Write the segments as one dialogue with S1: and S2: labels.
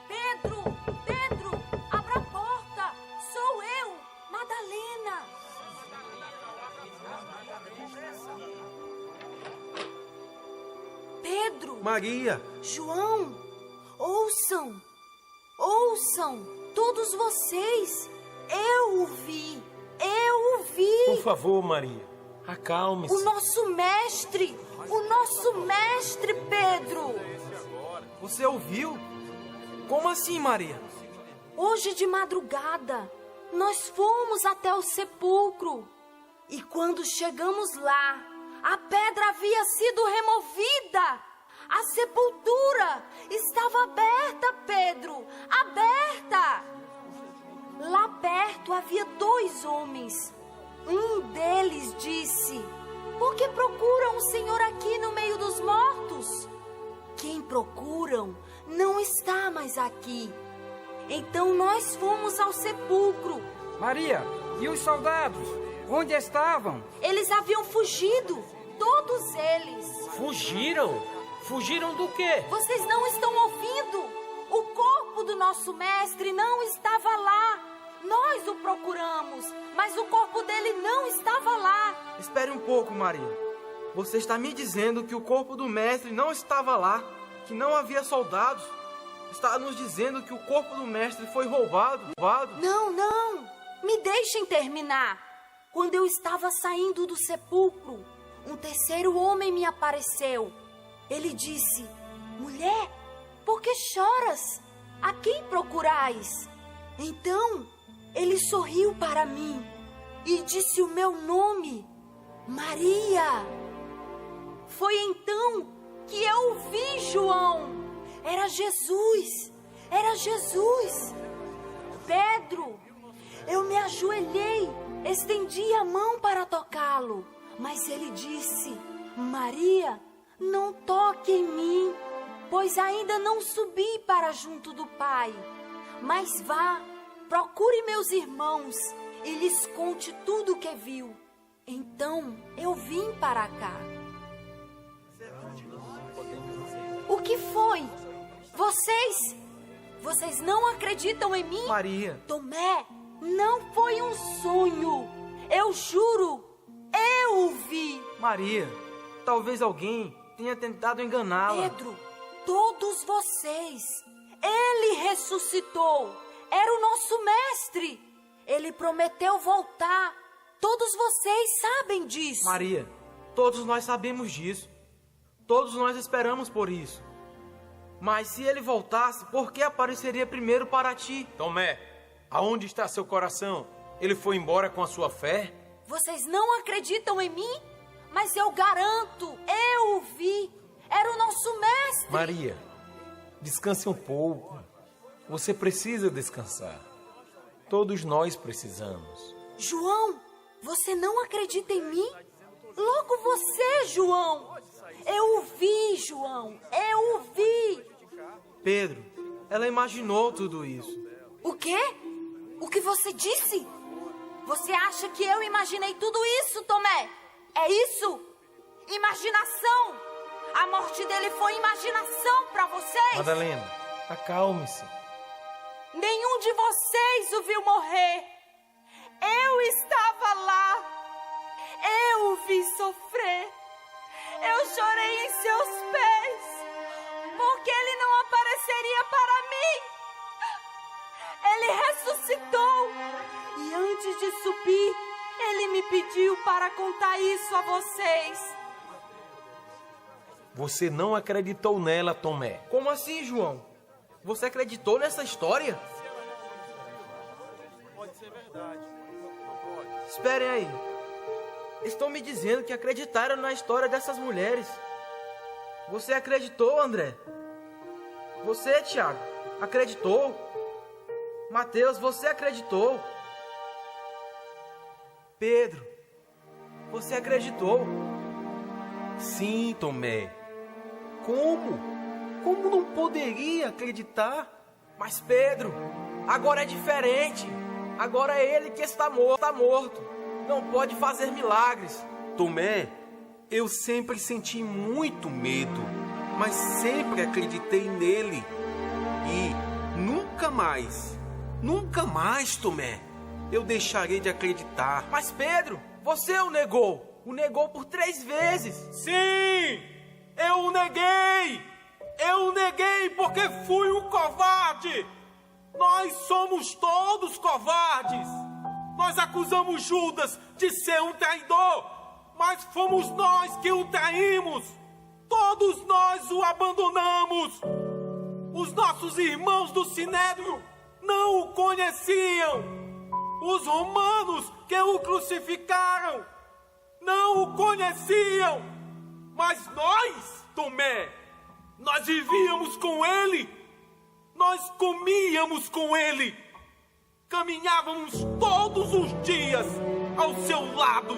S1: Pedro! Pedro! Abra a porta! Sou eu, Madalena! Pedro!
S2: Maria!
S1: João! Ouçam! Ouçam! Todos vocês! Eu o vi! Eu o vi!
S2: Por favor, Maria, acalme-se.
S1: O nosso mestre! O nosso mestre, Pedro!
S3: Você ouviu? Como assim, Maria?
S1: Hoje de madrugada, nós fomos até o sepulcro. E quando chegamos lá, a pedra havia sido removida. A sepultura estava aberta, Pedro, aberta. Lá perto havia 2 homens. Um deles disse: por que procuram o Senhor aqui no meio dos mortos? Quem procuram não está mais aqui. Então nós fomos ao sepulcro.
S4: Maria, e os soldados? Onde estavam?
S1: Eles haviam fugido, todos eles.
S2: Fugiram? Fugiram do quê?
S1: Vocês não estão ouvindo? O corpo do nosso mestre não estava lá. Nós o procuramos, mas o corpo dele não estava lá.
S3: Espere um pouco, Maria. Você está me dizendo que o corpo do mestre não estava lá, que não havia soldados? Está nos dizendo que o corpo do mestre foi roubado?
S1: Não, não. Me deixem terminar. Quando eu estava saindo do sepulcro, um terceiro homem me apareceu. Ele disse: mulher, por que choras? A quem procurais? Então, ele sorriu para mim e disse o meu nome, Maria. Foi então que eu o vi, João. Era Jesus. Era Jesus. Pedro, eu me ajoelhei, estendi a mão para tocá-lo. Mas ele disse: Maria, não toque em mim, pois ainda não subi para junto do Pai. Mas vá, procure meus irmãos e lhes conte tudo o que viu. Então eu vim para cá. O que foi? Vocês não acreditam em mim?
S3: Maria.
S1: Tomé, não foi um sonho. Eu juro, eu o vi.
S3: Maria, talvez alguém tenha tentado enganá-la.
S1: Pedro, todos vocês. Ele ressuscitou. Era o nosso mestre. Ele prometeu voltar. Todos vocês sabem disso.
S3: Maria, todos nós sabemos disso. Todos nós esperamos por isso. Mas se ele voltasse, por que apareceria primeiro para ti?
S2: Tomé, aonde está seu coração? Ele foi embora com a sua fé?
S1: Vocês não acreditam em mim? Mas eu garanto, eu o vi. Era o nosso mestre.
S2: Maria, descanse um pouco. Você precisa descansar. Todos nós precisamos.
S1: João, você não acredita em mim? Logo você, João. Eu o vi, João. Eu o vi.
S3: Pedro, ela imaginou tudo isso.
S1: O quê? O que você disse? Você acha que eu imaginei tudo isso, Tomé? É isso? Imaginação! A morte dele foi imaginação para vocês?
S2: Madalena, acalme-se.
S1: Nenhum de vocês o viu morrer. Eu estava lá. Eu o vi sofrer. Eu chorei em seus pés, porque ele não apareceria para mim. Ele ressuscitou. E antes de subir, ele me pediu para contar isso a vocês.
S2: Você não acreditou nela, Tomé.
S3: Como assim, João? Você acreditou nessa história?
S5: Pode ser verdade. Não pode.
S3: Esperem aí. Estão me dizendo que acreditaram na história dessas mulheres. Você acreditou, André? Você, Tiago, acreditou? Mateus, você acreditou? Pedro, você acreditou?
S2: Sim, Tomé. Como? Como não poderia acreditar?
S3: Mas Pedro, agora é diferente. Agora é ele que está morto. Não pode fazer milagres.
S2: Tomé, eu sempre senti muito medo.
S6: mas sempre acreditei nele. E nunca mais, Tomé, eu deixarei de acreditar.
S3: Mas Pedro, você o negou. O negou por 3 vezes.
S6: Sim, eu o neguei. Eu o neguei porque fui um covarde. Nós somos todos covardes. Nós acusamos Judas de ser um traidor, mas fomos nós que o traímos. Todos nós o abandonamos. Os nossos irmãos do Sinédrio não o conheciam. Os romanos que o crucificaram não o conheciam. Mas nós, Tomé, nós vivíamos com ele. Nós comíamos com ele. Caminhávamos todos os dias ao seu lado.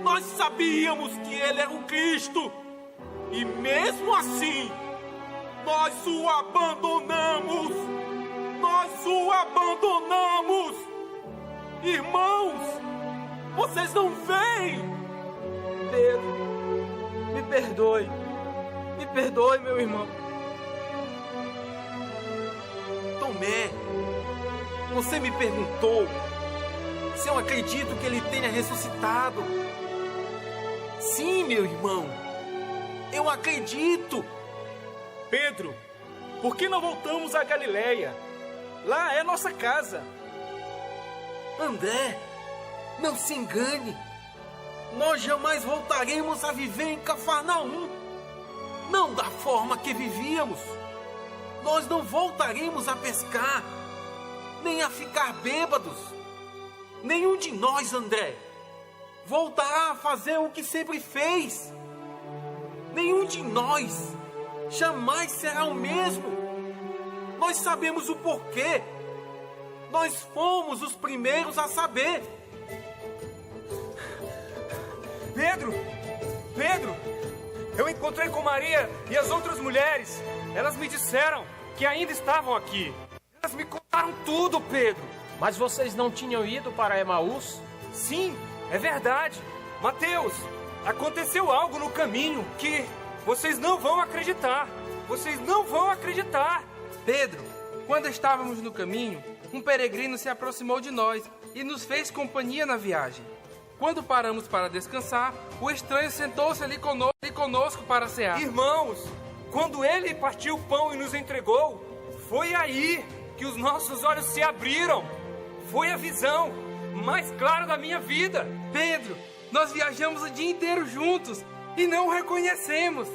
S6: Nós sabíamos que ele era o Cristo. E mesmo assim, nós o abandonamos. Nós o abandonamos. Irmãos, vocês não veem?
S3: Pedro, me perdoe. Me perdoe, meu irmão.
S6: Tomé, você me perguntou se eu acredito que ele tenha ressuscitado. Sim, meu irmão, eu acredito.
S5: Pedro, por que não voltamos à Galileia? Lá é nossa casa.
S6: André, não se engane. Nós jamais voltaremos a viver em Cafarnaum. Não da forma que vivíamos. Nós não voltaremos a pescar, nem a ficar bêbados. Nenhum de nós, André, voltará a fazer o que sempre fez. Nenhum de nós jamais será o mesmo. Nós sabemos o porquê. Nós fomos os primeiros a saber.
S4: Pedro, eu encontrei com Maria e as outras mulheres. Elas me disseram que ainda estavam aqui. Elas me contaram tudo, Pedro.
S2: Mas vocês não tinham ido para Emaús?
S4: Sim, é verdade. Mateus, aconteceu algo no caminho que vocês não vão acreditar. Vocês não vão acreditar.
S3: Pedro, quando estávamos no caminho, um peregrino se aproximou de nós e nos fez companhia na viagem. Quando paramos para descansar, o estranho sentou-se ali conosco para cear.
S4: Irmãos, quando ele partiu o pão e nos entregou, foi aí que os nossos olhos se abriram. Foi a visão mais clara da minha vida.
S3: Pedro, nós viajamos o dia inteiro juntos e não o reconhecemos.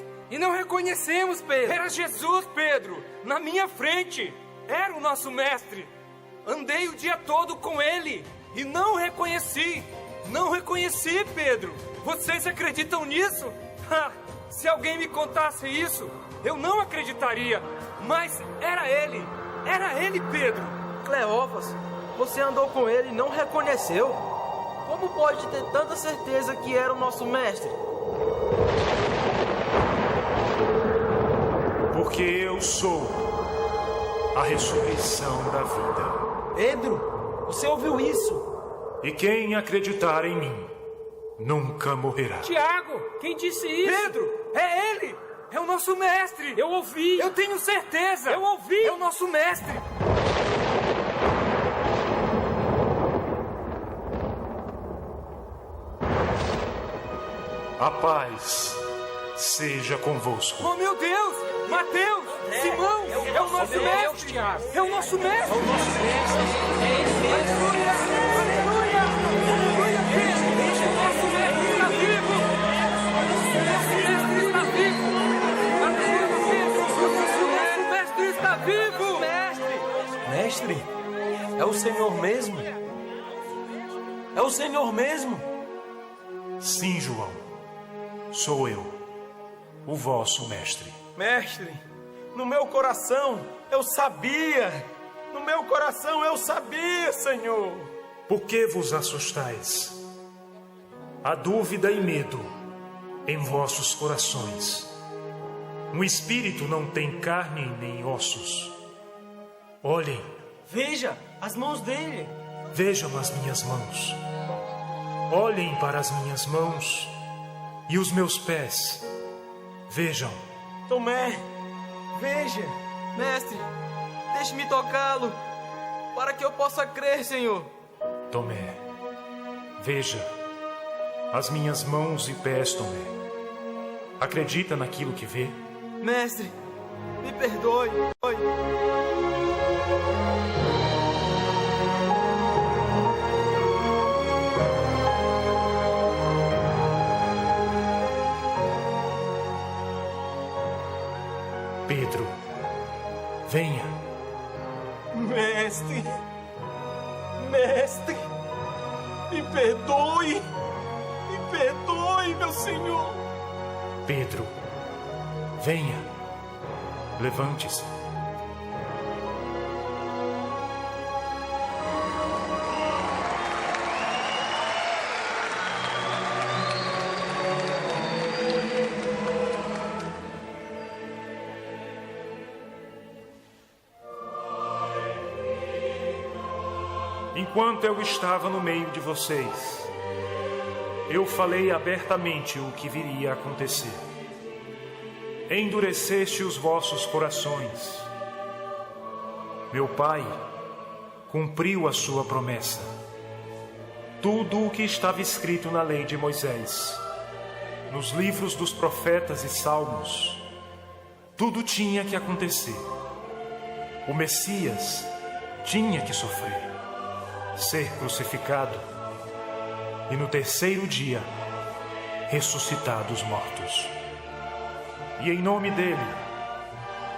S3: Pedro.
S4: Era Jesus, Pedro, na minha frente. Era o nosso mestre. Andei o dia todo com ele e não o reconheci. Não reconheci, Pedro. Vocês acreditam nisso? Se alguém me contasse isso, eu não acreditaria. Mas era ele, Pedro.
S3: Cleófas, você andou com ele e não reconheceu? Como pode ter tanta certeza que era o nosso mestre?
S7: Porque eu sou a ressurreição da vida.
S6: Pedro, você ouviu isso?
S7: E quem acreditar em mim nunca morrerá.
S4: Tiago, quem disse isso? Pedro, é ele. É o nosso mestre. Eu ouvi. Eu tenho certeza. Eu ouvi. É o nosso mestre.
S7: A paz seja convosco.
S4: Oh, meu Deus! Mateus! Simão! É o nosso mestre! É o nosso mestre! Aleluia! Aleluia! Aleluia! O nosso mestre está vivo! O nosso mestre está vivo! Aleluia! O nosso mestre está vivo!
S6: Mestre, é o Senhor mesmo? É o Senhor mesmo?
S7: Sim, João. Sou eu, o vosso mestre.
S2: Mestre, no meu coração eu sabia. No meu coração eu sabia, Senhor.
S7: Por que vos assustais? Há dúvida e medo em vossos corações. Um espírito não tem carne nem ossos. Olhem.
S3: Veja as mãos dele.
S7: Vejam as minhas mãos. Olhem para as minhas mãos e os meus pés. Vejam.
S2: Tomé, veja.
S3: Mestre, deixe-me tocá-lo, para que eu possa crer, Senhor.
S7: Tomé, veja as minhas mãos e pés, Tomé. Acredita naquilo que vê?
S3: Mestre, me perdoe.
S7: Pedro, venha.
S6: Mestre, me perdoe, meu Senhor.
S7: Pedro, venha. Levante-se. Enquanto eu estava no meio de vocês, eu falei abertamente o que viria a acontecer. Endureceste os vossos corações. Meu Pai cumpriu a sua promessa. Tudo o que estava escrito na lei de Moisés, nos livros dos profetas e salmos, tudo tinha que acontecer. O Messias tinha que sofrer, ser crucificado e no terceiro dia ressuscitar dos mortos. E em nome dele,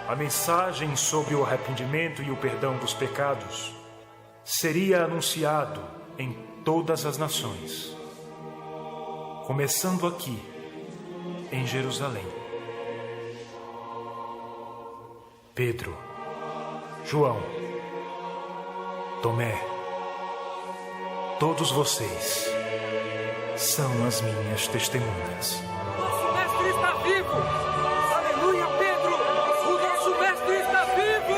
S7: a mensagem sobre o arrependimento e o perdão dos pecados seria anunciado em todas as nações, começando aqui em Jerusalém. Pedro, João, Tomé, todos vocês são as minhas testemunhas.
S4: Nosso mestre está vivo! Aleluia, Pedro! O nosso mestre está vivo!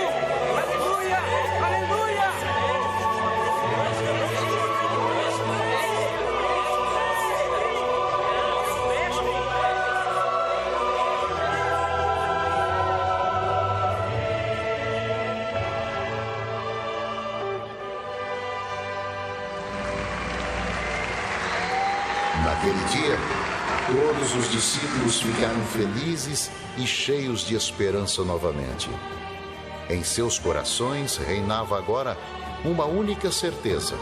S4: Aleluia! Aleluia!
S8: Naquele dia, todos os discípulos ficaram felizes e cheios de esperança novamente. Em seus corações reinava agora uma única certeza.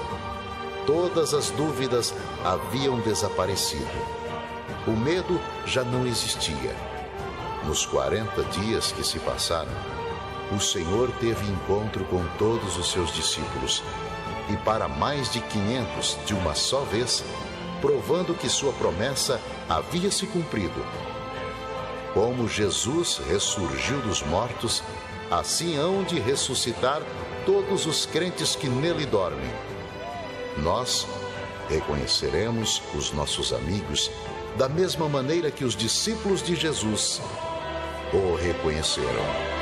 S8: Todas as dúvidas haviam desaparecido. O medo já não existia. Nos 40 dias que se passaram, o Senhor teve encontro com todos os seus discípulos e para mais de 500 de uma só vez, provando que sua promessa havia se cumprido. Como Jesus ressurgiu dos mortos, assim hão de ressuscitar todos os crentes que nele dormem. Nós reconheceremos os nossos amigos da mesma maneira que os discípulos de Jesus o reconheceram.